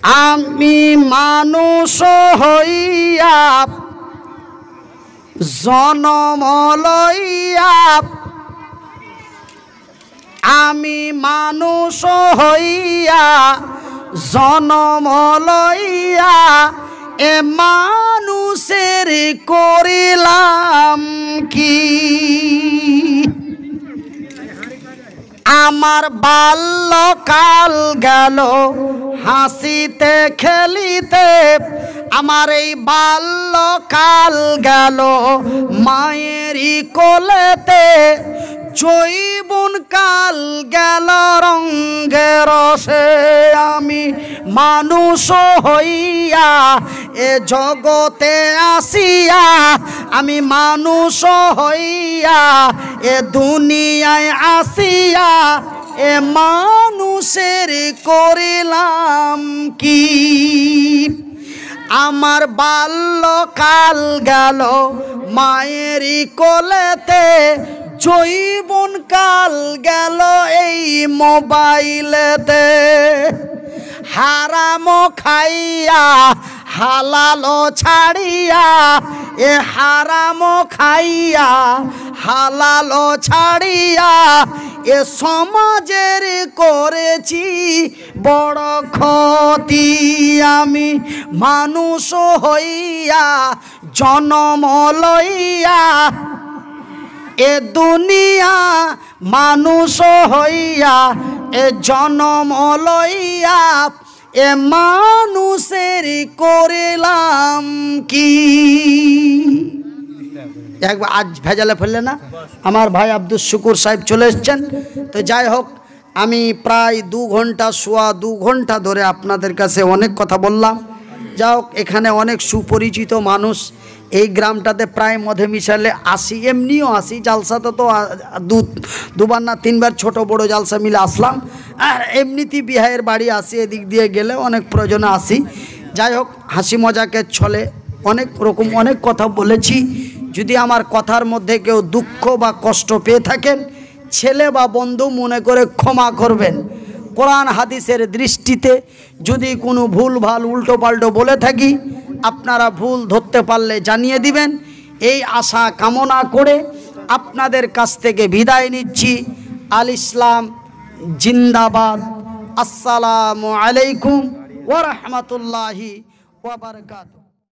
আমি মানুষ হইয়া জনম লইয়া, আমি মানুষ হইয়া জনম লইয়া এ মানুষের করিলাম কি? আমার বাল্যকাল গেল হাসিতে খেলিতে, আমার এই বাল্যকাল গেল মায়েরই কোলেতে, জৈবন কাল গেল রঙ্গে রসে, আমি মানুষ হইয়া এ জগতে আসিয়া, আমি মানুষ হইয়া এ দুনিয়ায় আসিয়া এ মানুষের করিলাম কি? আমার বাল্যকাল গেল মায়েরই কোলেতে, জৈবন কাল গেল এই মোবাইলেতে, হারাম খাইয়া হালাল ছাড়িয়া, এ হারাম খাইয়া হালাল ছাড়িয়া এ সমাজের করেছি বড় ক্ষতি। আমি মানুষ হইয়া জনম লইয়া এ দুনিয়া, মানুষ হইয়া এ জনম লইয়া এ মানুষের করিলাম কি? একবার আজ ভেজালে ফেললে না, আমার ভাই আব্দুল শুকুর সাহেব চলে এসছেন। তো যাই হোক, আমি প্রায় 2 ঘন্টা সোয়া 2 ঘন্টা ধরে আপনাদের কাছে অনেক কথা বললাম। যাই হোক, এখানে অনেক সুপরিচিত মানুষ, এই গ্রামটাতে প্রায় মধে মিশালে আসি, এমনিও আসি, জালসাতে তো দুবার না 3বার ছোট বড় জালসা মিলে আসলাম, আর এমনিতেই বিহায়ের বাড়ি আসি, এদিক দিয়ে গেলে অনেক প্রয়োজনে আসি। যাই হোক, হাসি মজাকে ছলে অনেক রকম অনেক কথা বলেছি। যদি আমার কথার মধ্যে কেউ দুঃখ বা কষ্ট পেয়ে থাকেন, ছেলে বা বন্ধু মনে করে ক্ষমা করবেন। কোরআন হাদিসের দৃষ্টিতে যদি কোনো ভুল ভাল উল্টো পাল্টো বলে থাকি, আপনারা ভুল ধরতে পারলে জানিয়ে দিবেন, এই আশা কামনা করে আপনাদের কাছ থেকে বিদায় নিচ্ছি। আল ইসলাম জিন্দাবাদ। আসসালামু আলাইকুম ওয়া রাহমাতুল্লাহি ওয়া বারাকাতুহু।